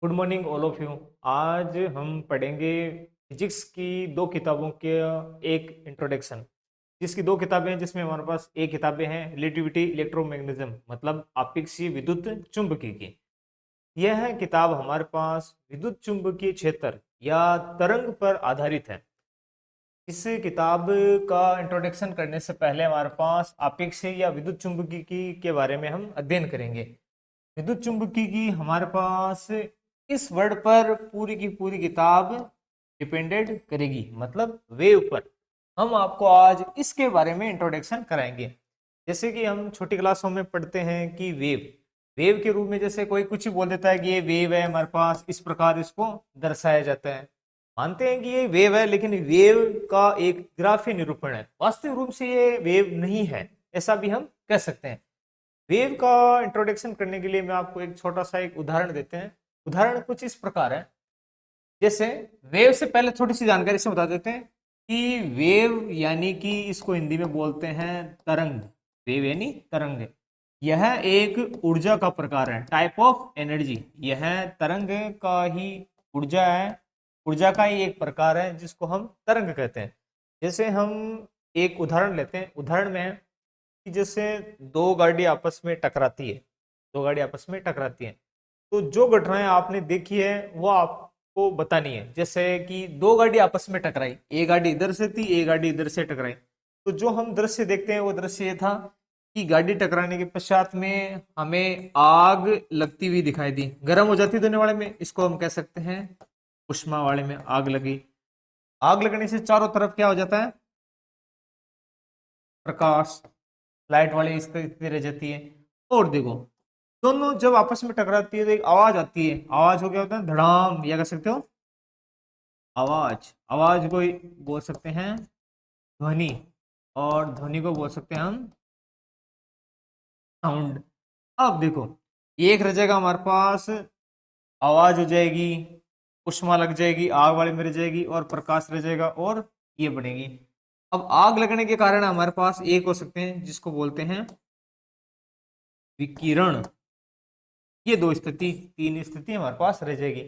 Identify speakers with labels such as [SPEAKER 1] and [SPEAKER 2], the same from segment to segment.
[SPEAKER 1] Good morning all of you. आज हम पढ़ेंगे फिजिक्स की दो किताबों के एक इंट्रोडक्शन। जिसकी दो किताबें हैं, जिसमें हमारे पास एक किताबें हैं रिलेटिविटी इलेक्ट्रोमैग्नेटिज्म, मतलब आपेक्षीय विद्युत चुंबकीय की। यह है किताब हमारे पास विद्युत चुंबकीय क्षेत्र या तरंग पर आधारित है। इस किताब का इंट्रोडक्शन करने से पहले हमारे पास आपेक्षीय या विद्युत चुंबकीय की के बारे में हम अध्ययन करेंगे। विद्युत चुंबकीय की हमारे पास इस वर्ड पर पूरी की पूरी किताब डिपेंडेड करेगी, मतलब वेव पर। हम आपको आज इसके बारे में इंट्रोडक्शन कराएंगे। जैसे कि हम छोटी क्लासों में पढ़ते हैं कि वेव वेव के रूप में जैसे कोई कुछ ही बोल देता है कि ये वेव है हमारे पास, इस प्रकार इसको दर्शाया जाता है। मानते हैं कि ये वेव है, लेकिन वेव का एक ग्राफीय निरूपण है, वास्तविक रूप से ये वेव नहीं है, ऐसा भी हम कह सकते हैं। वेव का इंट्रोडक्शन करने के लिए मैं आपको एक छोटा सा एक उदाहरण देते हैं। उदाहरण कुछ इस प्रकार है। जैसे वेव से पहले थोड़ी सी जानकारी से बता देते हैं कि वेव यानी कि इसको हिंदी में बोलते हैं तरंग। वेव यानी तरंग। यह एक ऊर्जा का प्रकार है, टाइप ऑफ एनर्जी। यह तरंग का ही ऊर्जा है, ऊर्जा का ही एक प्रकार है जिसको हम तरंग कहते हैं। जैसे हम एक उदाहरण लेते हैं। उदाहरण में है कि जैसे दो गाड़ी आपस में टकराती है। दो गाड़ी आपस में टकराती है, तो जो घटनाएं आपने देखी है वो आपको बतानी है। जैसे कि दो गाड़ी आपस में टकराई, एक गाड़ी इधर से थी, एक गाड़ी इधर से टकराई। तो जो हम दृश्य देखते हैं वो दृश्य ये था कि गाड़ी टकराने के पश्चात में हमें आग लगती हुई दिखाई दी। गर्म हो जाती दोनों वाले में, इसको हम कह सकते हैं उष्मा वाले में आग लगी। आग लगने से चारों तरफ क्या हो जाता है? प्रकाश, लाइट वाली स्थिति रह जाती है। और देखो, दोनों जब आपस में टकराती है तो एक आवाज आती है। आवाज को क्या होता है? धड़ाम, या कह सकते हो आवाज। आवाज को बोल सकते हैं ध्वनि, और ध्वनि को बोल सकते हैं हम साउंड। अब देखो, एक रह जाएगा हमारे पास, आवाज हो जाएगी, उष्मा लग जाएगी, आग वाले में रह जाएगी, और प्रकाश रह जाएगा, और ये बनेगी। अब आग लगने के कारण हमारे पास एक हो सकते हैं जिसको बोलते हैं विकिरण। ये दो स्थिति, तीन स्थिति हमारे पास रह जाएगी।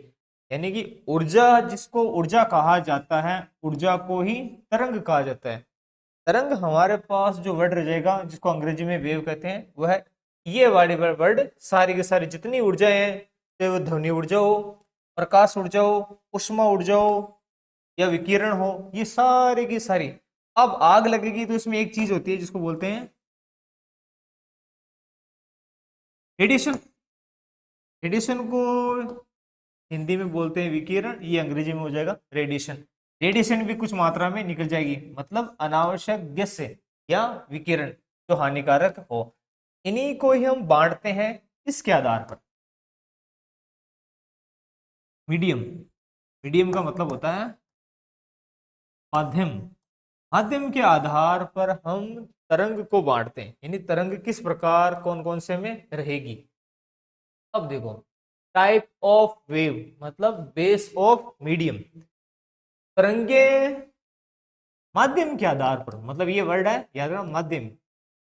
[SPEAKER 1] यानी कि ऊर्जा, जिसको ऊर्जा कहा जाता है, ऊर्जा को ही तरंग कहा जाता है। तरंग हमारे पास जो वर्ड रह जाएगा, जिसको अंग्रेजी में वेव कहते हैं, वह है ये वाले वर्ड। सारी की सारी जितनी ऊर्जाएं हैं, चाहे वो ध्वनि ऊर्जा हो, प्रकाश ऊर्जा हो, उष्मा ऊर्जा हो, या विकिरण हो, ये सारी की सारी। अब आग लगेगी तो इसमें एक चीज होती है जिसको बोलते हैं रेडिएशन। रेडिएशन को हिंदी में बोलते हैं विकिरण, ये अंग्रेजी में हो जाएगा रेडिएशन। रेडिएशन भी कुछ मात्रा में निकल जाएगी, मतलब अनावश्यक गैस से या विकिरण जो हानिकारक हो। इन्हीं को ही हम बांटते हैं इसके आधार पर। मीडियम। मीडियम का मतलब होता है माध्यम। माध्यम के आधार पर हम तरंग को बांटते हैं, यानी तरंग किस प्रकार कौन कौन से में रहेगी। अब देखो, टाइप ऑफ वेव मतलब बेस ऑफ मीडियम। तरंगे माध्यम के आधार पर, मतलब ये वर्ड है, याद रखना माध्यम।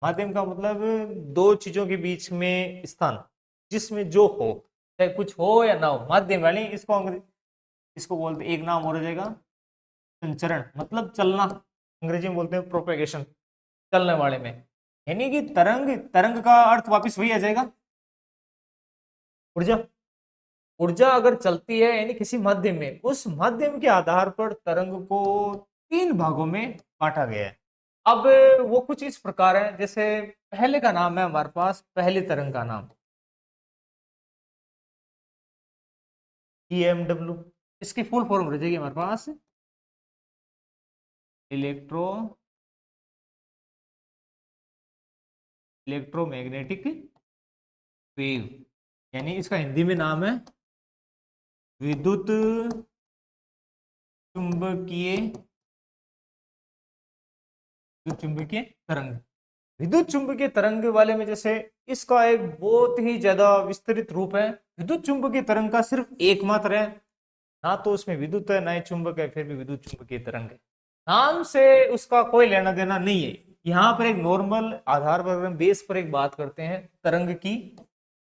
[SPEAKER 1] माध्यम का मतलब दो चीजों के बीच में स्थान, जिसमें जो हो, चाहे कुछ हो या ना हो, माध्यम वाली इसको इसको बोलते, एक नाम और हो जाएगा संचरण, मतलब चलना। अंग्रेजी में बोलते हैं प्रोपेगेशन, चलने वाले में। यानी कि तरंग, तरंग का अर्थ वापस वही आ जाएगा ऊर्जा। ऊर्जा अगर चलती है यानी किसी माध्यम में, उस माध्यम के आधार पर तरंग को तीन भागों में बांटा गया है। अब वो कुछ इस प्रकार है। जैसे पहले का नाम है हमारे पास, पहली तरंग का नाम EMW। इसकी फुल फॉर्म रह जाएगी हमारे पास इलेक्ट्रो इलेक्ट्रोमैग्नेटिक वेव, यानी इसका हिंदी में नाम है विद्युत चुंबकीय विद्युत चुंबकीय तरंग। विद्युत चुंबकीय तरंग वाले में जैसे इसका एक बहुत ही ज्यादा विस्तृत रूप है। विद्युत चुंबकीय तरंग का सिर्फ एकमात्र है, ना तो उसमें विद्युत है ना ही चुंबक है, फिर भी विद्युत चुंबकीय तरंग है। नाम से उसका कोई लेना देना नहीं है। यहाँ पर एक नॉर्मल आधार पर, बेस पर एक बात करते हैं तरंग की,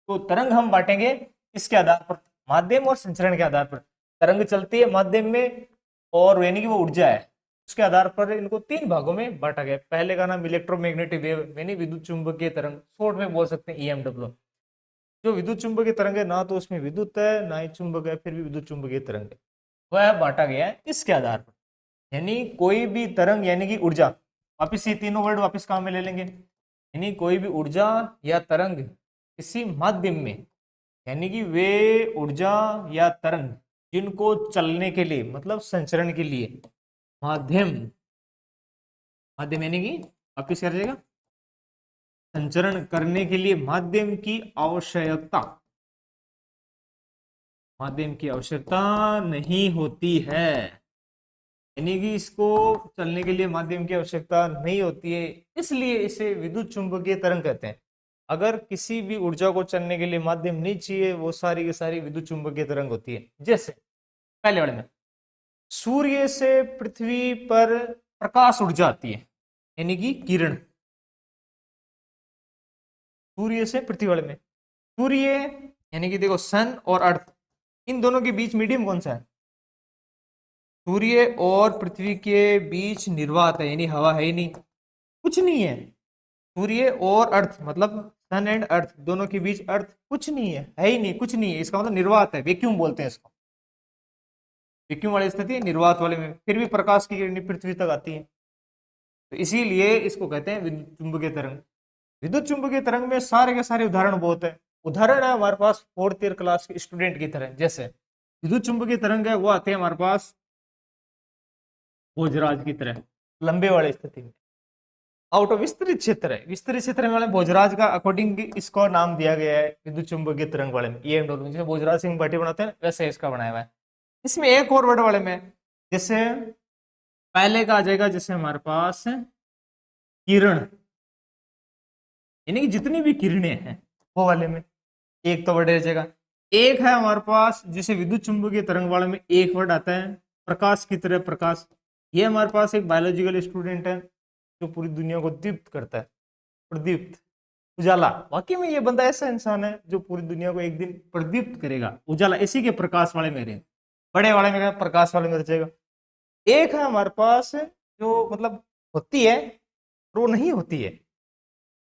[SPEAKER 1] तो तरंग हम बांटेंगे इसके आधार पर। माध्यम और संचरण के आधार पर तरंग चलती है माध्यम में, और यानी कि वो ऊर्जा है, उसके आधार पर इनको तीन भागों में बांटा गया। पहले का नाम इलेक्ट्रोमैग्नेटिक वेव यानी विद्युत चुंबकीय तरंग, शॉर्ट में बोल सकते हैं ईएमडब्ल्यू। जो विद्युत चुंबकीय तरंग है ना तो उसमें विद्युत है ना ही चुंबक है, फिर भी विद्युत चुंबकीय तरंग है, वह बांटा गया है इसके आधार पर। यानी कोई भी तरंग यानी कि ऊर्जा, वापिस ये तीनों वर्ड वापिस काम में ले लेंगे, यानी कोई भी ऊर्जा या तरंग किसी माध्यम में, यानी कि वे ऊर्जा या तरंग जिनको चलने के लिए मतलब संचरण के लिए माध्यम, माध्यम यानी कि वापिस कर जाएगा, संचरण करने के लिए माध्यम की आवश्यकता, माध्यम की आवश्यकता नहीं होती है, यानी कि इसको चलने के लिए माध्यम की आवश्यकता नहीं होती है, इसलिए इसे विद्युत चुंबकीय तरंग कहते हैं। अगर किसी भी ऊर्जा को चलने के लिए माध्यम नहीं चाहिए, वो सारी की सारी विद्युत चुंबकीय तरंग होती है। जैसे पहले वाले में सूर्य से पृथ्वी पर प्रकाश ऊर्जा आती है, यानी कि किरण, सूर्य से पृथ्वी वाले में सूर्य यानी कि देखो सन और अर्थ, इन दोनों के बीच मीडियम कौन सा है? सूर्य और पृथ्वी के बीच निर्वात है, यानी हवा है ही नहीं, कुछ नहीं है। सूर्य और अर्थ मतलब सन एंड अर्थ दोनों के बीच अर्थ कुछ नहीं है ही नहीं, कुछ नहीं है, इसका मतलब निर्वात है, वैक्यूम बोलते हैं इसको। वैक्यूम वाली स्थिति है निर्वात वाले में, फिर भी प्रकाश की किरण पृथ्वी तक आती है, तो इसीलिए इसको कहते हैं विद्युत चुंबकीय तरंग। विद्युत चुंबकीय तरंग में सारे के सारे उदाहरण बहुत है। उदाहरण है हमारे पास फोर्थ ईयर क्लास के स्टूडेंट की तरह, जैसे विद्युत चुंबकीय तरंग है वो आते हैं हमारे पास भोजराज की तरह लंबे वाले स्थिति में, आउट ऑफ विस्तृत क्षेत्र है, विस्तृत क्षेत्र वाले भोजराज का अकॉर्डिंग इसको नाम दिया गया है विद्युत चुंबकीय तरंग वाले में, ये जैसे भोजराज सिंह भाटी बनाते हैं वैसे इसका बनाया हुआ है। इसमें एक और वर्ड वाले में, जैसे पहले का आ जाएगा जैसे हमारे पास किरण, यानी कि जितनी भी किरणें हैं वो वाले में एक तो वर्ड रह जाएगा। एक है हमारे पास जैसे विद्युत चुंबकीय तरंग वाले में एक वर्ड आता है प्रकाश की तरह प्रकाश, ये हमारे पास एक बायोलॉजिकल स्टूडेंट है जो पूरी दुनिया को दीप्त करता है, प्रदीप्त, उजाला, वाकई में ये बंदा ऐसा इंसान है जो पूरी दुनिया को एक दिन प्रदीप्त करेगा, उजाला, इसी के प्रकाश वाले में रहे, बड़े वाले में प्रकाश वाले में रचेगा। एक है हमारे पास जो मतलब होती है और वो नहीं होती है,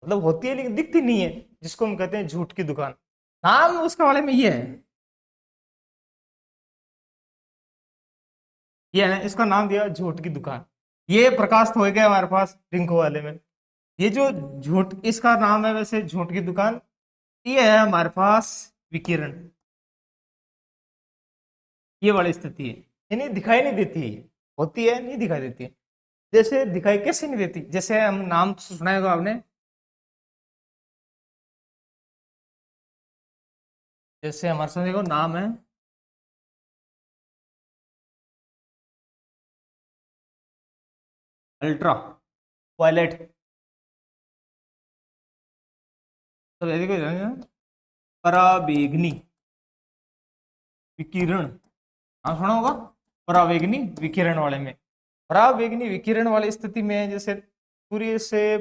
[SPEAKER 1] मतलब होती है लेकिन दिखती नहीं है, जिसको हम कहते हैं झूठ की दुकान, नाम उसका वाले में ये है, ये है इसका नाम दिया झूठ की दुकान। ये प्रकाश तो हो गया हमारे पास रिंको वाले में, ये जो झूठ इसका नाम है वैसे झूठ की दुकान, ये है हमारे पास विकिरण, ये वाली स्थिति है, यानी दिखाई नहीं देती है, होती है नहीं दिखाई देती है। जैसे दिखाई कैसे नहीं देती, जैसे हम नाम सुना होगा आपने, जैसे हमारे साथ देखो नाम है अल्ट्रा वायलेट, तो देखो पराबैंगनी विकिरण, हाँ सुना होगा, पराबैंगनी विकिरण वाले में, पराबैंगनी विकिरण वाली स्थिति में जैसे सूर्य से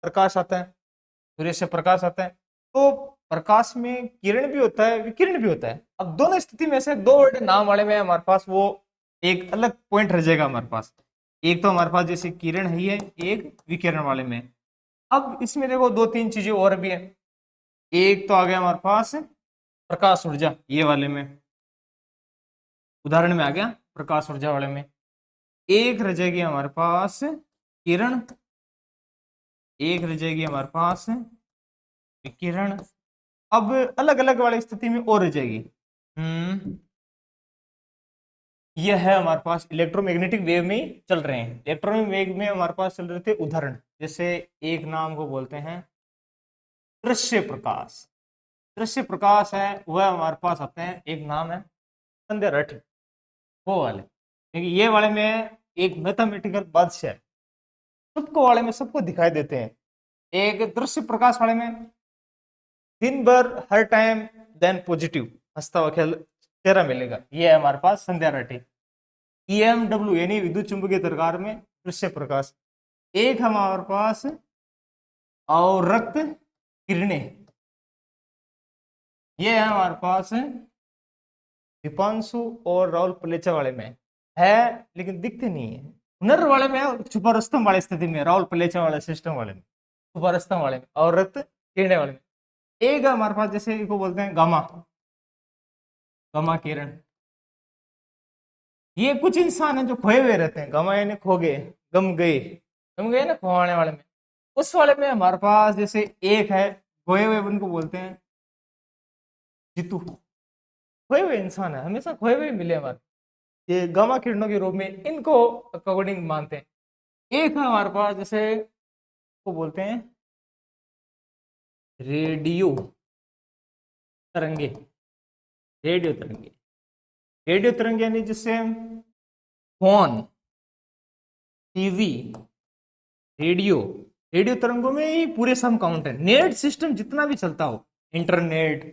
[SPEAKER 1] प्रकाश आता है, सूर्य से प्रकाश आता है तो प्रकाश में किरण भी होता है विकिरण भी होता है। अब दोनों स्थिति में से दो वर्ड नाम वाले में हमारे पास वो एक अलग पॉइंट रह जाएगा हमारे पास, एक तो हमारे पास जैसे किरण ही है, एक विकिरण वाले में। अब इसमें देखो दो तीन चीजें और भी है, एक तो आ गया हमारे पास प्रकाश ऊर्जा, ये वाले में उदाहरण में आ गया प्रकाश ऊर्जा वाले में, एक रह जाएगी हमारे पास किरण, एक रह जाएगी हमारे पास विकिरण। अब अलग अलग वाली स्थिति में और रह जाएगी, यह है हमारे पास इलेक्ट्रोमैग्नेटिक वेव में ही चल रहे हैं, इलेक्ट्रोमैग्नेटिक वेव में हमारे पास चल रहे थे उदाहरण, जैसे एक नाम को बोलते हैं दृश्य प्रकाश, दृश्य प्रकाश है वह हमारे पास आते हैं, एक नाम है संध्या रथ, वो वाले, क्योंकि ये वाले में एक मैथमेटिकल बादशाह है, सबको वाले में सबको दिखाई देते हैं। एक दृश्य प्रकाश वाले में दिन भर हर टाइम देन पॉजिटिव हंसता हुआ खेल चेहरा मिलेगा, ये है हमारे पास संध्या राठी। ईएमडब्ल्यू यानी विद्युत चुंबकीय तरंगार में दृश्य प्रकाश, एक हमारे पास और रक्त किरणें, ये है हमारे पास दीपांशु और राहुल पलेचा वाले में है, लेकिन दिखते नहीं है। हुनर वाले में है और छुपा रुस्तम वाले स्थिति में, राहुल पलेचा वाले सिस्टम वाले में, छुपा रुस्तम वाले में, और रक्त किरणे वाले में। एक है हमारे पास, जैसे इनको बोलते हैं गामा, गामा किरण। ये कुछ इंसान है जो खोए हुए रहते हैं, गामा यानी खो गए, गम गए ना खोने वाले में। उस वाले में हमारे पास जैसे एक है खोए हुए, उनको बोलते हैं जितू। खोए हुए इंसान है, हमेशा खोए हुए मिले हमारे, ये गामा किरणों के रूप में इनको अकॉर्डिंग मानते हैं। एक है हमारे पास जैसे को बोलते हैं रेडियो तरंगे, रेडियो तरंगे, रेडियो तरंगे यानी जिससे फोन, टीवी, रेडियो, रेडियो तरंगों में ही पूरे सम काउंट है। नेट सिस्टम जितना भी चलता हो, इंटरनेट,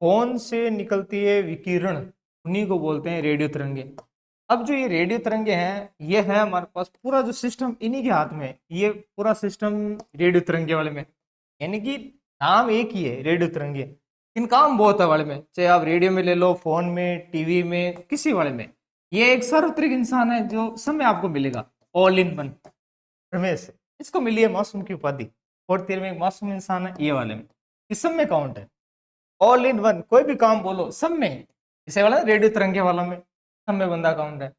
[SPEAKER 1] फोन से निकलती है विकिरण, उन्हीं को बोलते हैं रेडियो तरंगे। अब जो ये रेडियो तरंगे हैं, ये है हमारे पास पूरा जो सिस्टम इन्हीं के हाथ में, ये पूरा सिस्टम रेडियो तरंगे वाले में। यानी कि नाम एक ही है रेडियो तरंगे, इन काम बहुत है वाले में, चाहे आप रेडियो में ले लो, फोन में, टीवी में, किसी वाले में। ये एक सार्वत्रिक इंसान है जो समय आपको मिलेगा, ऑल इन वन रमेश, इसको मिली है मासूम की उपाधि। फोर्थ ईयर में एक मासूम इंसान है ये वाले में, इस सब में काउंट है, ऑल इन वन, कोई भी काम बोलो सब में। इसे वाला रेडियो तरंगे वाला में सब में बंदा काउंट है।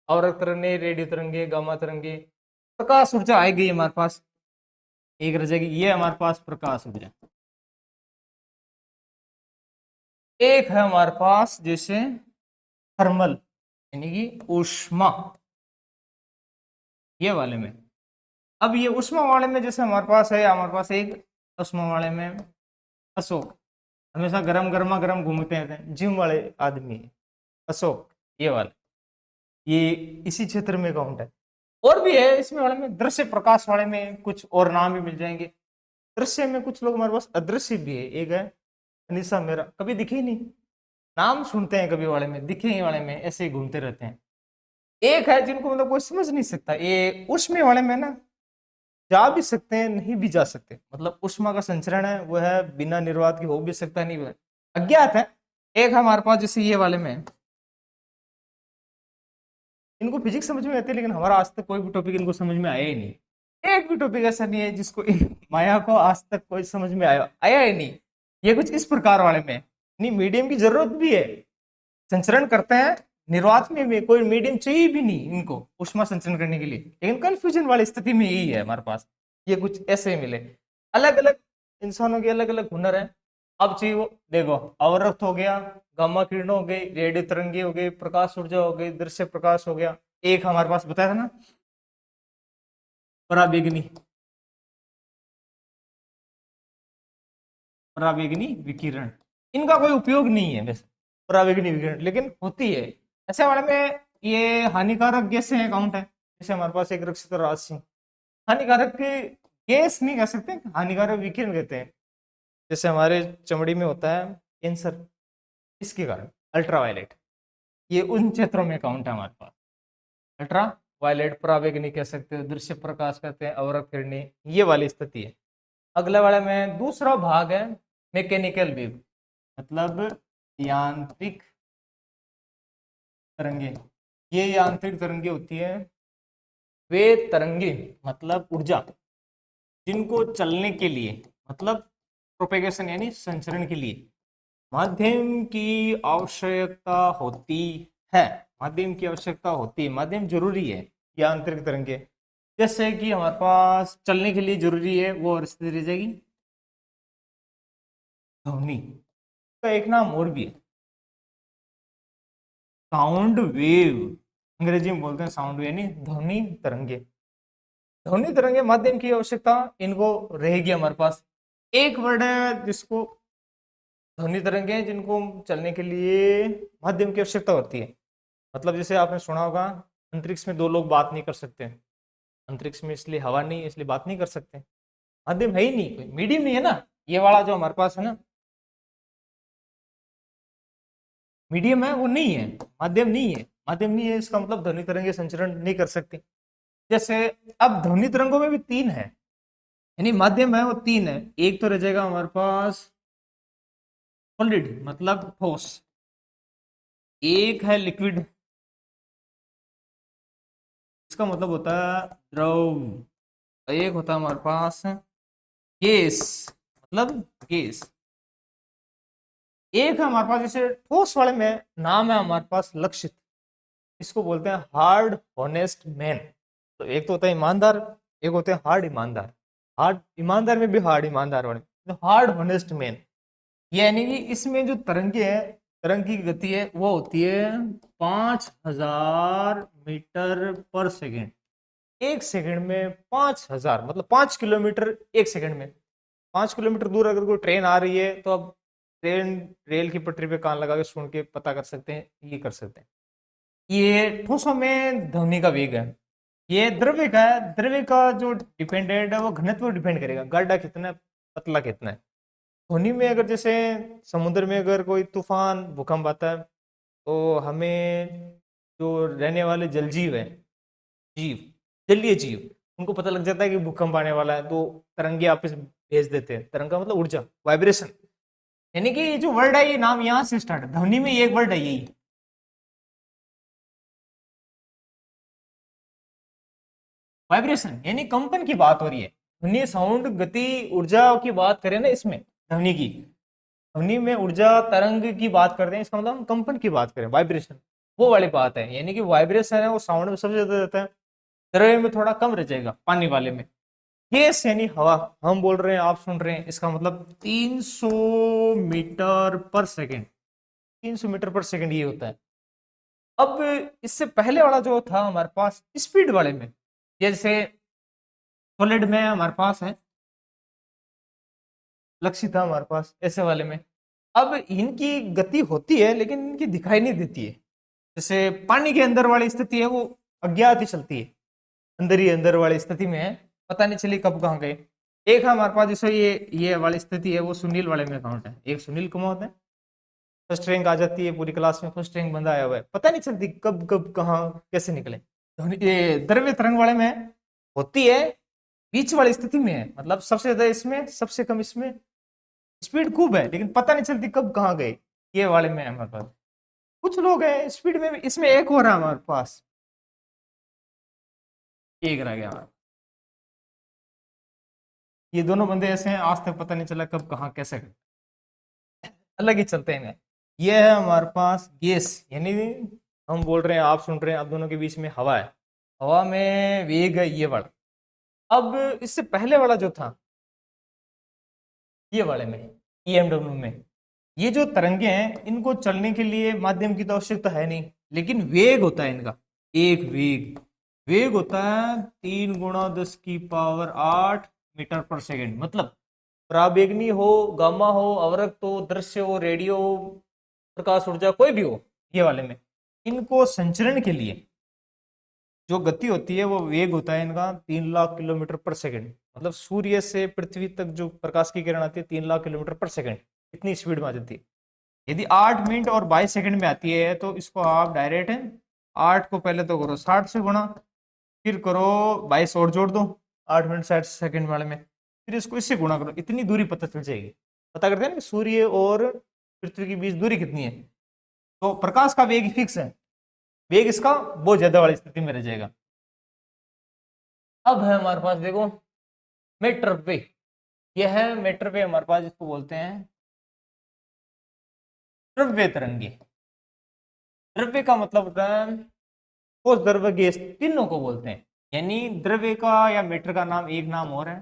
[SPEAKER 1] और तरंगे, रेडियो तरंगे, गामा तरंगे, प्रकाश ऊर्जा आएगी हमारे पास, एक रह जाएगी, ये हमारे पास प्रकाश ऊर्जा। एक है हमारे पास जैसे थर्मल, यानी कि ऊष्मा, ये वाले में। अब ये ऊष्मा वाले में जैसे हमारे पास है, हमारे पास एक ऊष्मा वाले में अशोक, हमेशा गरम गर्मा गर्म घूमते हैं, जिम वाले आदमी अशोक, ये वाले, ये इसी क्षेत्र में काउंट है। और भी है इसमें वाले में, दृश्य प्रकाश वाले में कुछ और नाम भी मिल जाएंगे। दृश्य में कुछ लोग हमारे पास अदृश्य भी है, एक है अनिशा मेरा, कभी दिखे ही नहीं, नाम सुनते हैं कभी वाले में, दिखे ही वाले में, ऐसे ही घूमते रहते हैं। एक है जिनको मतलब कोई समझ नहीं सकता, ये उष्मे वाले में ना, जा भी सकते हैं नहीं भी जा सकते, मतलब उष्मा का संचरण है वो है, बिना निर्वात के हो भी सकता है, नहीं भी, अज्ञात है। एक हमारे पास जैसे ये वाले में, इनको फिजिक्स समझ में आती है, लेकिन हमारा आज तक कोई भी टॉपिक इनको समझ में आया ही नहीं। एक भी टॉपिक ऐसा नहीं है जिसको इन माया को आज तक कोई समझ में आया आया ही नहीं। ये कुछ इस प्रकार वाले में, नहीं मीडियम की जरूरत भी है, संचरण करते हैं, निर्वात में भी कोई मीडियम चाहिए भी नहीं इनको उष्मा संचरण करने के लिए, लेकिन कंफ्यूजन वाली स्थिति में यही है हमारे पास। ये कुछ ऐसे मिले, अलग अलग इंसानों के अलग अलग हुनर है। अब चाहिए वो देखो, अवरक्त हो गया, गामा किरण हो गई, रेडियो तरंगे हो गई, प्रकाश ऊर्जा हो गई, दृश्य प्रकाश हो गया, एक हमारे पास बताया था ना पराबैंगनी, पराबैंगनी विकिरण, इनका कोई उपयोग नहीं है वैसे, पराबैंगनी विकिरण, लेकिन होती है ऐसे वाले में। ये हानिकारक गैस है काउंट है, जैसे हमारे पास एक रक्षित राशि, हानिकारक गैस नहीं कह सकते, हानिकारक विकिरण कहते हैं। जैसे हमारे चमड़ी में होता है कैंसर, इसके कारण अल्ट्रावायलेट, ये उन क्षेत्रों में काउंट है हमारे पास। अल्ट्रा वायलेट पराबैंगनी कह सकते हो, दृश्य प्रकाश कहते हैं, अवरक्त किरणें, ये वाली स्थिति है। अगले वाले में दूसरा भाग है मैकेनिकल वेव, मतलब यांत्रिक तरंगे। ये यांत्रिक तरंगे होती है, वे तरंगे मतलब ऊर्जा जिनको चलने के लिए, मतलब प्रोपेगेशन यानी संचरण के लिए माध्यम की आवश्यकता होती है, माध्यम की आवश्यकता होती है, माध्यम जरूरी है यांत्रिक तरंगे। जैसे कि हमारे पास चलने के लिए जरूरी है वो स्थिति रह जाएगी ध्वनि, का एक नाम और भी है साउंड वेव, अंग्रेजी में बोलते हैं साउंड वेव, यानी ध्वनि तरंगे। ध्वनि तरंगे माध्यम की आवश्यकता इनको रहेगी हमारे पास। एक वर्ड है जिसको ध्वनि तरंगे जिनको चलने के लिए माध्यम की आवश्यकता होती है, मतलब जैसे आपने सुना होगा अंतरिक्ष में दो लोग बात नहीं कर सकते, अंतरिक्ष में इसलिए हवा नहीं है इसलिए बात नहीं कर सकते, माध्यम है ही नहीं, कोई मीडियम नहीं है ना, ये वाला जो हमारे पास है ना मीडियम है वो नहीं है, माध्यम नहीं है, माध्यम नहीं है इसका मतलब ध्वनि तरंगे संचरण नहीं कर सकती। जैसे अब ध्वनि तरंगों में भी तीन है, यानी माध्यम है वो तीन है, एक तो रह जाएगा हमारे पास सॉलिड मतलब ठोस, एक है लिक्विड, इसका मतलब होता है द्रव। एक होता है हमारे पास गैस, मतलब गैस। एक है हमारे पास जैसे ठोस वाले में नाम है हमारे पास लक्षित, इसको बोलते हैं हार्ड होनेस्ट मैन। तो एक तो होता है ईमानदार, एक होते हैं हार्ड ईमानदार। हार्ड ईमानदार में भी हार्ड ईमानदार वाले, तो हार्ड होनेस्ट मैन। यानी कि इसमें जो तरंगे है, तरंग की गति है वो होती है 5000 मीटर पर सेकेंड। एक सेकंड में 5000, मतलब 5 किलोमीटर एक सेकंड में। 5 किलोमीटर दूर अगर कोई ट्रेन आ रही है तो अब ट्रेन रेल की पटरी पे कान लगा के सुन के पता कर सकते हैं, ये कर सकते हैं। ये ठोसों में ध्वनि का वेग है। ये द्रव्य का है, द्रव्य का जो डिपेंडेंट है वो घनत्व डिपेंड करेगा, गाढ़ा कितना है, पतला कितना है। ध्वनि में अगर जैसे समुद्र में अगर कोई तूफान भूकंप आता है तो हमें जो रहने वाले जलजीव है, जीव, जलीय जीव, उनको पता लग जाता है कि भूकंप आने वाला है, तो तरंगे आपस में भेज देते हैं। तरंग का मतलब ऊर्जा, वाइब्रेशन। यानी कि ये जो वर्ड है ये नाम यहाँ से स्टार्ट है, ध्वनि में ये एक वर्ड है यही, वाइब्रेशन, यानी कंपन की बात हो रही है। ध्वनि साउंड गति ऊर्जा की बात करें ना इसमें, ध्वनि की, ध्वनि में ऊर्जा तरंग की बात करते हैं, इसका मतलब हम कंपन की बात करें, वाइब्रेशन, वो वाली बात है। यानी कि वाइब्रेशन है वो साउंड में सबसे ज्यादा रहता है, द्रव्य में थोड़ा कम रह जाएगा, पानी वाले में। गैस यानी हवा, हम बोल रहे हैं आप सुन रहे हैं, इसका मतलब 300 मीटर पर सेकेंड, 300 मीटर पर सेकेंड ये होता है। अब इससे पहले वाला जो था हमारे पास स्पीड वाले में, जैसे सॉलिड में हमारे पास है लक्षित था हमारे पास, ऐसे वाले में अब इनकी गति होती है लेकिन इनकी दिखाई नहीं देती है। जैसे पानी के अंदर वाली स्थिति है वो अज्ञात ही चलती है, अंदर ही अंदर वाली स्थिति में है, पता नहीं चली कब कहाँ गए। एक है हमारे पास जैसे ये वाली स्थिति है वो सुनील वाले में अकाउंट है, एक सुनील कुमार होता है, फर्स्ट रैंक आ जाती है पूरी क्लास में, फर्स्ट रैंक बंदा आया हुआ है, पता नहीं चलती कब कब कहाँ कैसे निकले। ये द्रव्य तरंग वाले में होती है, बीच वाली स्थिति में है, मतलब सबसे ज्यादा इसमें सबसे कम इसमें, स्पीड खूब है लेकिन पता नहीं चलती कब कहाँ गए, ये वाले में है हमारे पास। कुछ लोग हैं स्पीड में भी, इसमें एक हो रहा है हमारे पास, एक रह गया हमारा। ये दोनों बंदे ऐसे हैं आज तक पता नहीं चला कब कहाँ कैसे गए, अलग ही चलते हैं। ये है हमारे पास गैस, यानी हम बोल रहे हैं आप सुन रहे हैं, आप दोनों के बीच में हवा है, हवा में वेग है ये वाला। अब इससे पहले वाला जो था ये वाले में, ईएमडब्ल्यू में, ये जो तरंगे हैं इनको चलने के लिए माध्यम की तो आवश्यकता है नहीं, लेकिन वेग होता है इनका, एक वेग, वेग होता है 3 × 10⁸ मतलब पराबैंगनी हो, गामा हो, अवरक्त हो, दृश्य हो, रेडियो हो, प्रकाश ऊर्जा कोई भी हो, ये वाले में इनको संचरण के लिए जो गति होती है वो वेग होता है इनका 3 लाख किलोमीटर पर सेकेंड। मतलब सूर्य से पृथ्वी तक जो प्रकाश की किरण आती है 3 लाख किलोमीटर पर सेकेंड, इतनी स्पीड में आ जाती है। यदि 8 मिनट और 22 सेकंड में आती है तो इसको आप डायरेक्ट 8 को पहले तो करो 60 से गुणा, फिर करो 22 और जोड़ दो 8 मिनट 60 सेकंड वाले में, फिर इसको इससे गुणा करो, इतनी दूरी पता चल जाएगी। पता करते हैं ना कि सूर्य और पृथ्वी के बीच दूरी कितनी है, तो प्रकाश का वेग फिक्स है, वेग इसका बहुत ज्यादा वाली स्थिति में रह जाएगा। अब है हमारे पास देखो मीटर पे, यह है मीटर पे हमारे पास, इसको बोलते हैं द्रव्य तरंगे। द्रव्य का मतलब होता है ठोस, द्रव्य, गैस, तीनों को बोलते हैं। यानी द्रव्य का या मीटर का नाम एक नाम और है,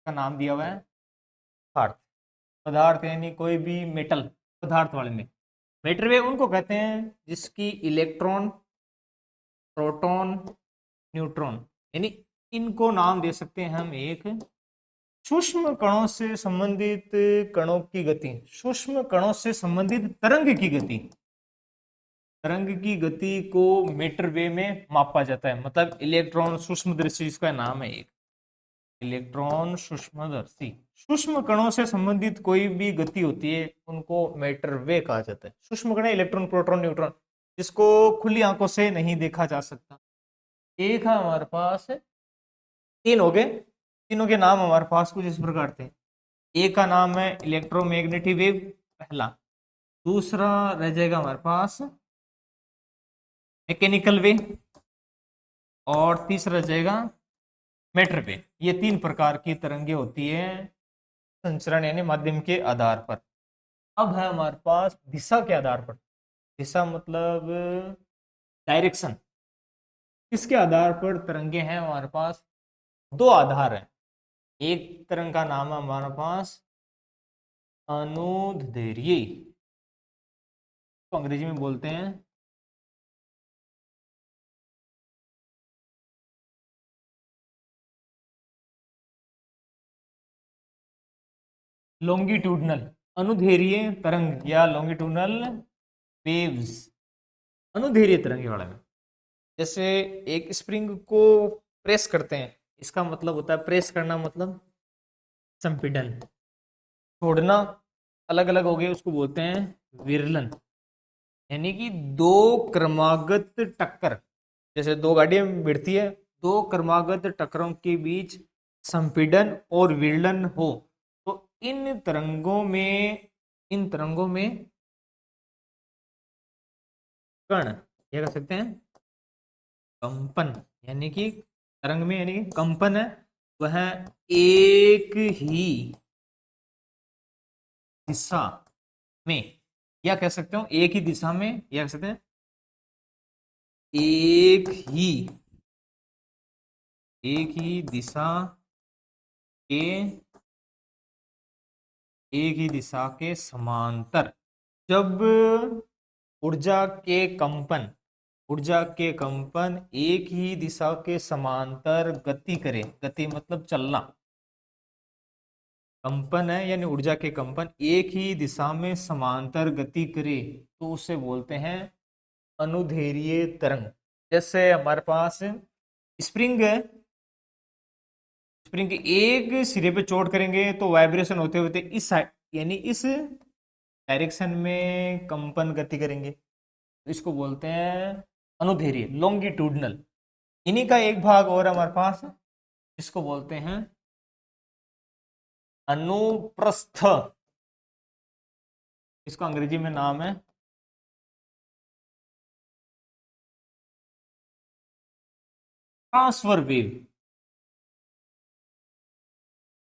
[SPEAKER 1] का नाम दिया हुआ है पदार्थ। पदार्थ यानी कोई भी मेटल, पदार्थ वाले में मीटर वे उनको कहते हैं जिसकी इलेक्ट्रॉन, प्रोटॉन, न्यूट्रॉन, यानी इनको नाम दे सकते हैं हम एक सूक्ष्म कणों से संबंधित कणों की गति, सूक्ष्म कणों से संबंधित तरंग की गति, तरंग की गति को मीटर वे में मापा जाता है। मतलब इलेक्ट्रॉन सूक्ष्मदर्शी इसका नाम है एक, इलेक्ट्रॉन सूक्ष्मदर्शी, सूक्ष्म कणों से संबंधित कोई भी गति होती है उनको मीटर वे कहा जाता है। सूक्ष्म कण इलेक्ट्रॉन, प्रोटॉन, न्यूट्रॉन, जिसको खुली आंखों से नहीं देखा जा सकता। एक है हमारे पास, तीन हो गए, तीनों के नाम हमारे पास कुछ इस प्रकार थे। एक का नाम है इलेक्ट्रोमैग्नेटिक वेव, पहला। दूसरा रह जाएगा हमारे पास मैकेनिकल वे, और तीसरा जाएगा मैटर पे। ये तीन प्रकार की तरंगे होती है संचरण यानी माध्यम के आधार पर। अब है हमारे पास दिशा के आधार पर। दिशा मतलब डायरेक्शन। इसके आधार पर तरंगे हैं हमारे पास। दो आधार है। एक तरंग का नाम है हमारे पास अनुदैर्ध्य, तो अंग्रेजी में बोलते हैं लॉन्गिट्यूडनल। अनुदैर्ध्य तरंग या लॉन्गिट्यूडनल वेव्स, अनुदैर्ध्य तरंग के बारे में। जैसे एक स्प्रिंग को प्रेस करते हैं, इसका मतलब होता है प्रेस करना मतलब संपीड़न। छोड़ना अलग अलग हो गए, उसको बोलते हैं विरलन। यानी कि दो क्रमागत टक्कर, जैसे दो गाड़ियां भिड़ती है, दो क्रमागत टक्करों के बीच संपीड़न और विरलन हो, तो इन तरंगों में कण, क्या कह सकते हैं, कंपन। यानी कि तरंग में यानी कि कंपन है, वह एक ही दिशा में, या कह सकते हो एक ही दिशा में, या कह सकते हैं एक ही दिशा के एक ही दिशा के समांतर। जब ऊर्जा के कंपन एक ही दिशा के समांतर गति करे, गति मतलब चलना, कंपन है यानी ऊर्जा के कंपन एक ही दिशा में समांतर गति करे, तो उसे बोलते हैं अनुदैर्ध्य तरंग। जैसे हमारे पास स्प्रिंग है, स्प्रिंग के एक सिरे पे चोट करेंगे तो वाइब्रेशन होते होते इस साइड यानी इस डायरेक्शन में कंपन गति करेंगे, तो इसको बोलते हैं अनुदैर्ध्य लॉन्गिट्यूडनल। इन्हीं का एक भाग और हमारे पास, इसको बोलते हैं अनुप्रस्थ। इसका अंग्रेजी में नाम है ट्रांसफर वेव।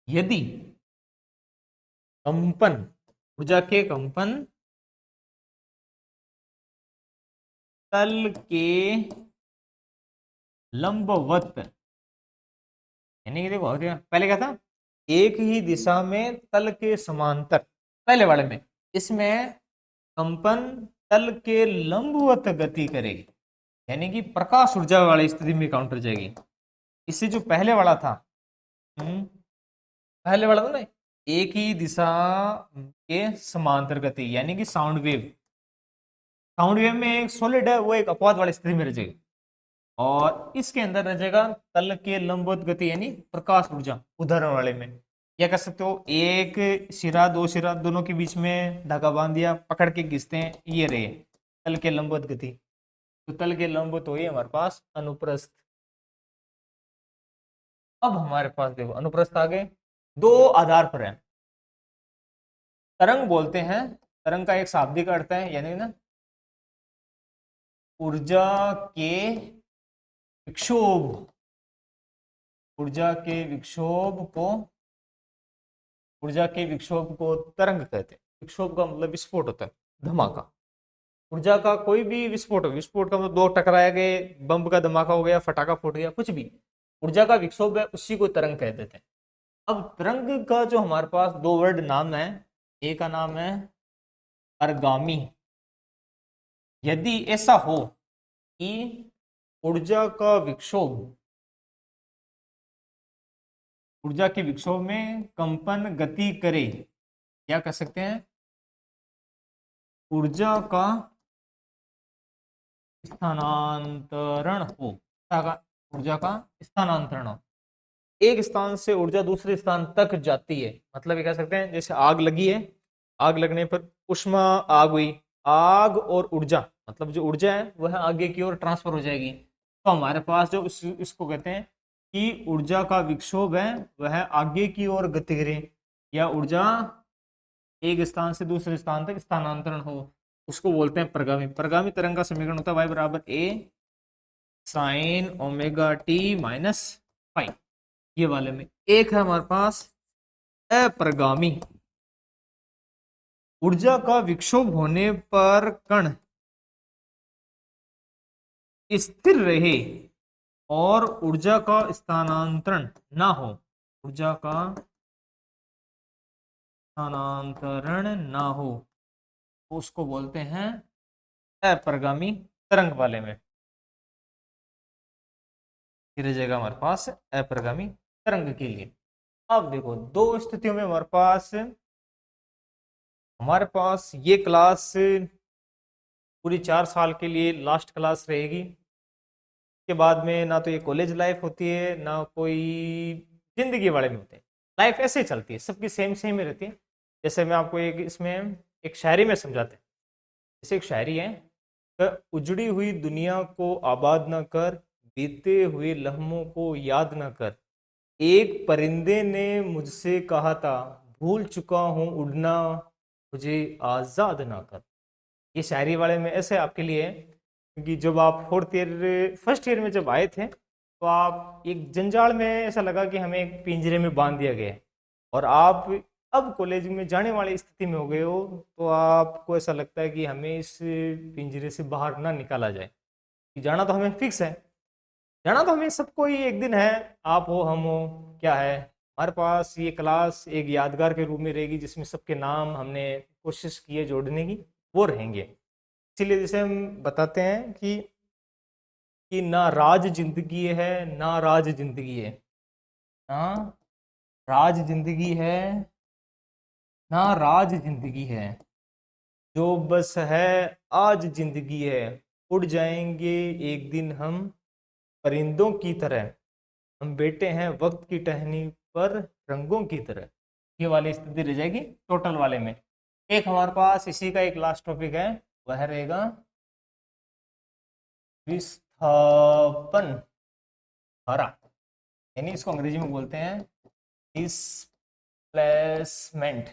[SPEAKER 1] यदि कंपन, ऊर्जा के कंपन तल के लंबवत, यानी कि देखो पहले क्या था, एक ही दिशा में तल के समांतर, पहले वाले में, इसमें कंपन तल के लंबवत गति करेगी, यानी कि प्रकाश ऊर्जा वाली स्थिति में काउंटर जाएगी। इससे जो पहले वाला था, पहले वाला था ना, एक ही दिशा के समांतर गति, यानी कि साउंड वेव। साउंड वेव में एक सॉलिड है, वो एक अपवाद वाली स्थिति में रह जाएगी, और इसके अंदर रह जाएगा तल के लंबवत गति यानी प्रकाश ऊर्जा। उदाहरण वाले में क्या कर सकते हो, एक सिरा दो सिरा दोनों के बीच में धागा बांध दिया, पकड़ के खींचते हैं, ये रहे तल के लंबवत गति। तो तल के लंबवत हो हमारे पास अनुप्रस्थ। अब हमारे पास देखो अनुप्रस्थ आ गए, दो आधार पर है। तरंग बोलते हैं, तरंग का एक शाब्दिक अर्थ है यानी ना ऊर्जा के विक्षोभ, ऊर्जा के विक्षोभ को ऊर्जा के विक्षोभ को तरंग कहते हैं। विक्षोभ का मतलब विस्फोट होता है, धमाका। ऊर्जा का कोई भी विस्फोट हो, विस्फोट का मतलब दो टकराए गए, बम का धमाका हो गया, फटाका फूट गया, कुछ भी ऊर्जा का विक्षोभ है, उसी को तरंग कह देते हैं। अब तरंग का जो हमारे पास दो वर्ड नाम है, एक का नाम है अर्गामी। यदि ऐसा हो कि ऊर्जा का विक्षोभ, ऊर्जा के विक्षोभ में कंपन गति करे, क्या कह सकते हैं, ऊर्जा का स्थानांतरण हो, ऊर्जा का स्थानांतरण हो, एक स्थान से ऊर्जा दूसरे स्थान तक जाती है। मतलब ये कह सकते हैं जैसे आग लगी है, आग लगने पर उष्मा आग हुई, आग और ऊर्जा मतलब जो ऊर्जा है वह आगे की ओर ट्रांसफर हो जाएगी। तो हमारे पास जो इसको कहते हैं कि ऊर्जा का विक्षोभ है वह आगे की ओर गति करे, या ऊर्जा एक स्थान से दूसरे स्थान तक स्थानांतरण हो, उसको बोलते हैं परगामी। परगामी तरंग का समीकरण होता है y बराबर a sine omega T minus five. ये वाले में एक है हमारे पास अपरगामी। ऊर्जा का विक्षोभ होने पर कण स्थिर रहे और ऊर्जा का स्थानांतरण ना हो, ऊर्जा का स्थानांतरण ना हो, उसको बोलते हैं अपरगामी तरंग वाले में। फिर रह जाएगा हमारे पास अपरगामी तरंग के लिए। अब देखो दो स्थितियों में हमारे पास ये क्लास पूरी 4 साल के लिए लास्ट क्लास रहेगी। के बाद में ना तो ये कॉलेज लाइफ होती है ना कोई जिंदगी वाले में होते हैं। लाइफ ऐसे ही चलती है, सबकी सेम सेम ही रहती है। जैसे मैं आपको एक इसमें एक शायरी में समझाते हैं। जैसे एक शायरी है कि उजड़ी हुई दुनिया को आबाद न कर, बीते हुए लम्हों को याद न कर, एक परिंदे ने मुझसे कहा था भूल चुका हूँ उड़ना, मुझे आजाद ना कर। ये शायरी वाले में ऐसे आपके लिए है क्योंकि जब आप फोर्थ ईयर फर्स्ट ईयर में जब आए थे तो आप एक जंजाल में ऐसा लगा कि हमें एक पिंजरे में बांध दिया गया है, और आप अब कॉलेज में जाने वाली स्थिति में हो गए हो, तो आपको ऐसा लगता है कि हमें इस पिंजरे से बाहर ना निकाला जाए। कि जाना तो हमें फिक्स है, जाना तो हमें सबको ही एक दिन है, आप हो हम हो, क्या है। हमारे पास ये क्लास एक यादगार के रूप में रहेगी जिसमें सबके नाम हमने कोशिश की है जोड़ने की, वो रहेंगे। इसीलिए जैसे हम बताते हैं कि ना राज जिंदगी है ना राज जिंदगी है, ना राज जिंदगी है ना राज जिंदगी है, जो बस है आज जिंदगी है, उड़ जाएंगे एक दिन हम परिंदों की तरह, हम बैठे हैं वक्त की टहनी पर रंगों की तरह। ये वाली स्थिति रह जाएगी टोटल वाले में। एक हमारे पास इसी का एक लास्ट टॉपिक है, वह रहेगा विस्थापन धारा, यानी इसको अंग्रेजी में बोलते हैं डिस्प्लेसमेंट।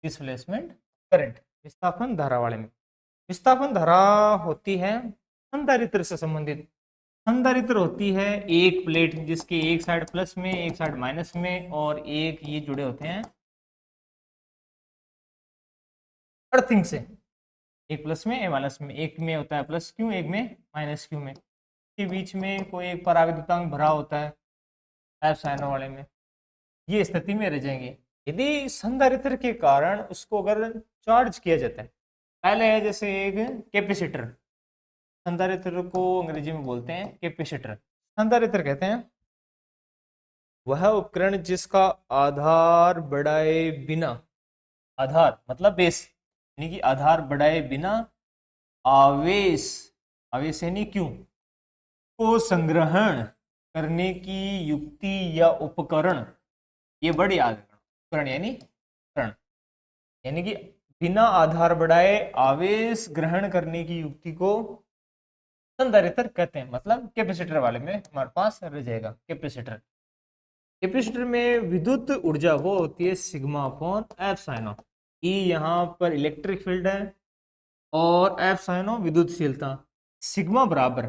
[SPEAKER 1] डिस्प्लेसमेंट करंट, विस्थापन धारा वाले में। विस्थापन धारा होती है संधारित्र से संबंधित। संधारित्र होती है एक प्लेट जिसके एक साइड प्लस में एक साइड माइनस में और एक ये जुड़े होते हैं अर्थिंग से, एक प्लस में एक माइनस में, एक में होता है प्लस क्यू एक में माइनस क्यू में, के बीच में कोई एक पराविद्युतांक भरा होता है एफ साइनो वाले में। ये स्थिति में रह जाएंगे यदि संधारित्र के कारण उसको अगर चार्ज किया जाता है। पहले है जैसे एक कैपेसिटर, संधारित्र को अंग्रेजी में बोलते हैं कैपेसिटर। संधारित्र कहते हैं वह उपकरण जिसका आधार बढ़ाए बिना, आधार मतलब बेस, यानी कि आधार बढ़ाए बिना आवेश, आवेश यानी क्यों, को संग्रहण करने की युक्ति या उपकरण, ये बड़ी याद रखना, उपकरण यानी उपकरण, यानी कि बिना आधार बढ़ाए आवेश ग्रहण करने की युक्ति को संधारित्र कहते हैं। मतलब कैपेसिटर वाले में हमारे पास रह जाएगा कैपेसिटर। कैपेसिटर में विद्युत ऊर्जा वो होती है सिग्मा अपॉन एफ साइनो। ई यहाँ पर इलेक्ट्रिक फील्ड है और एफ साइनो विद्युतशीलता। सिग्मा बराबर,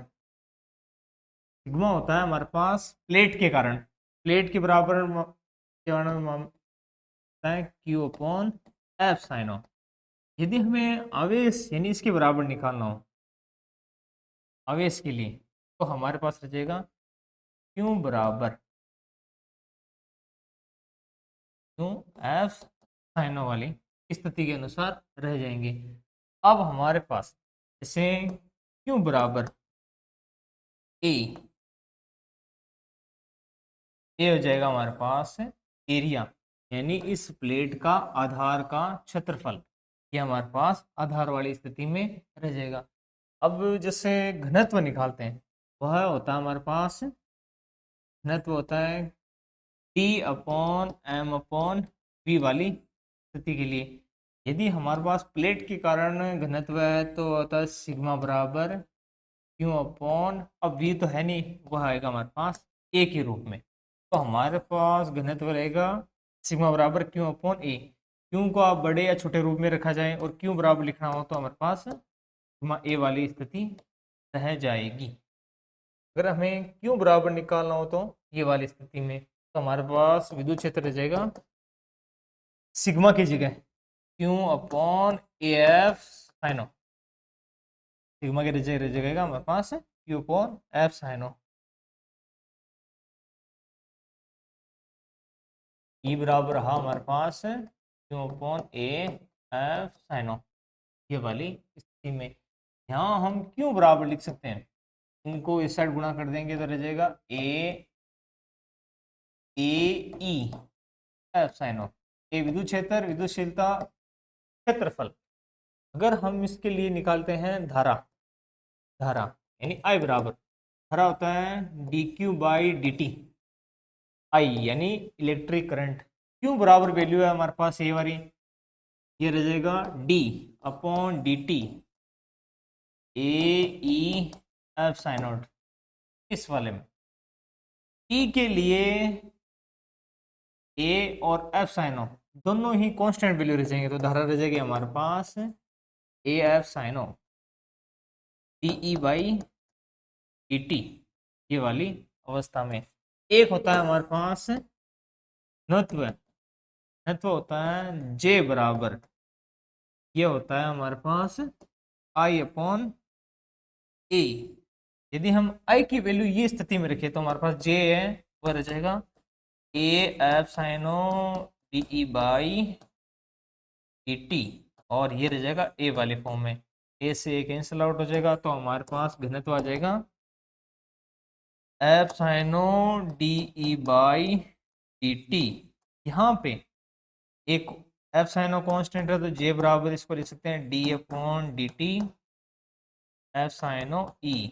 [SPEAKER 1] सिग्मा होता है हमारे पास प्लेट के कारण, प्लेट के बराबर क्यू अपॉन एफ साइनो। यदि हमें आवेश यानी इसके बराबर निकालना हो आवेश के लिए, तो हमारे पास रह जाएगा क्यू बराबर क्यू एफ साइनो वाली स्थिति के अनुसार रह जाएंगे। अब हमारे पास जैसे क्यू बराबर ए, ये हो जाएगा हमारे पास एरिया, यानी इस प्लेट का आधार का क्षेत्रफल, ये हमारे पास आधार वाली स्थिति में रह जाएगा। अब जैसे घनत्व निकालते हैं, वह होता है हमारे पास, घनत्व होता है T upon M upon V वाली स्थिति के लिए। यदि हमारे पास प्लेट के कारण घनत्व है तो होता है सिग्मा बराबर क्यू अपॉन, अब वी तो है नहीं, वह आएगा हमारे पास ए के रूप में। तो हमारे पास घनत्व रहेगा सिग्मा बराबर क्यू अपॉन ए। क्यू को आप बड़े या छोटे रूप में रखा जाए और क्यू बराबर लिखना हो तो हमारे पास सिग्मा ए वाली स्थिति रह जाएगी। अगर हमें क्यू बराबर निकालना हो तो ये वाली स्थिति में तो हमारे पास विद्युत क्षेत्र रह जाएगा सिग्मा की जगह Q upon A F cyano. Sigma के जगह रह जाएगा हमारे पास Q upon epsilon. E बराबर रहा हमारे पास Q upon A F cyano. ये वाली स्थिति में यहाँ हम क्यों बराबर लिख सकते हैं, इनको इस साइड गुणा कर देंगे तो रह जाएगा ए ई एफ साइन ऑफ। ए विद्युत क्षेत्र, विद्युतशीलता, क्षेत्रफल। अगर हम इसके लिए निकालते हैं धारा, धारा यानी आई बराबर, धारा होता है D Q by D T. I यानी इलेक्ट्रिक करंट। क्यों बराबर वैल्यू है हमारे पास ये वाली, ये रह जाएगा D upon D T A E F sine of. इस वाले में ई के लिए ए और एफ साइन ऑफ दोनों ही कांस्टेंट वैल्यू रह जाएंगे, तो धारा रह जाएगी हमारे पास A epsilon D E by D T. ये वाली अवस्था में एक होता है हमारे पास घनत्व, घनत्व होता है जे बराबर, ये होता है हमारे पास आई अपॉन ए। यदि हम आई की वैल्यू ये स्थिति में रखें तो हमारे पास जे है वह रह जाएगा ए एफ साइनो D E by D T, और ये रह जाएगा ए वाले फॉर्म में। ए से ए कैंसिल आउट हो जाएगा तो हमारे पास घनत्व आ जाएगा एफ साइनो D E by D T. यहाँ पे एक एफ साइनो कांस्टेंट है तो जे बराबर इसको लिख सकते हैं D upon D T epsilon E.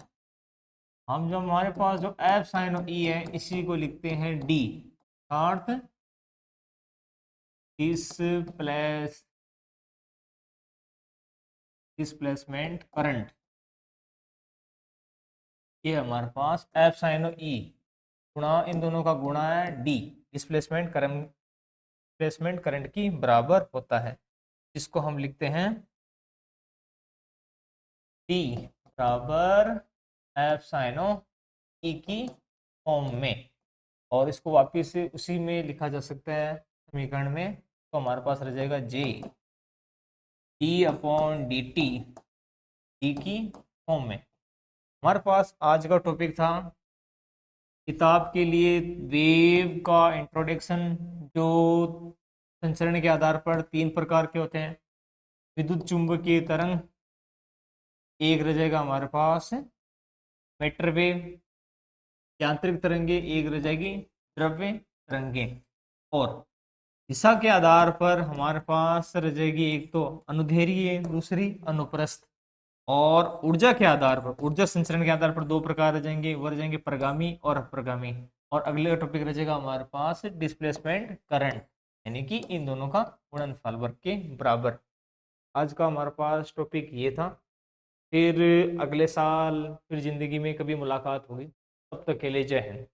[SPEAKER 1] हम जो हमारे पास जो एफ साइनो ई है इसी को लिखते हैं डी, अर्थ डिस्प्लेसमेंट करंट। ये हमारे पास एफ साइनो ई गुणा इन दोनों का गुणा है डी, डिस्प्लेसमेंट करंट की बराबर होता है, जिसको हम लिखते हैं डी बराबर एफ साइनो ई की फॉर्म में। और इसको वापिस से उसी में लिखा जा सकता है समीकरण में, तो हमारे पास रह जाएगा J D upon D T D की फॉर्म में। हमारे पास आज का टॉपिक था किताब के लिए वेव का इंट्रोडक्शन, जो संचरण के आधार पर 3 प्रकार के होते हैं। विद्युत चुंबकीय तरंग एक रह जाएगा हमारे पास मैटर वेव, यांत्रिक तरंगे एक रह जाएगी द्रव्य तरंगे, और दिशा के आधार पर हमारे पास रह जाएगी एक तो अनुदैर्घ्य, दूसरी अनुप्रस्थ। और ऊर्जा के आधार पर, ऊर्जा संचरण के आधार पर 2 प्रकार रह जाएंगे, वो रह जाएंगे प्रगामी और अपप्रगामी। और अगले टॉपिक रह जाएगा हमारे पास डिस्प्लेसमेंट करंट, यानी कि इन दोनों का गुणनफल वर्ग के बराबर। आज का हमारे पास टॉपिक ये था। फिर अगले साल फिर जिंदगी में कभी मुलाकात होगी, तब तक के लिए जय हिंद।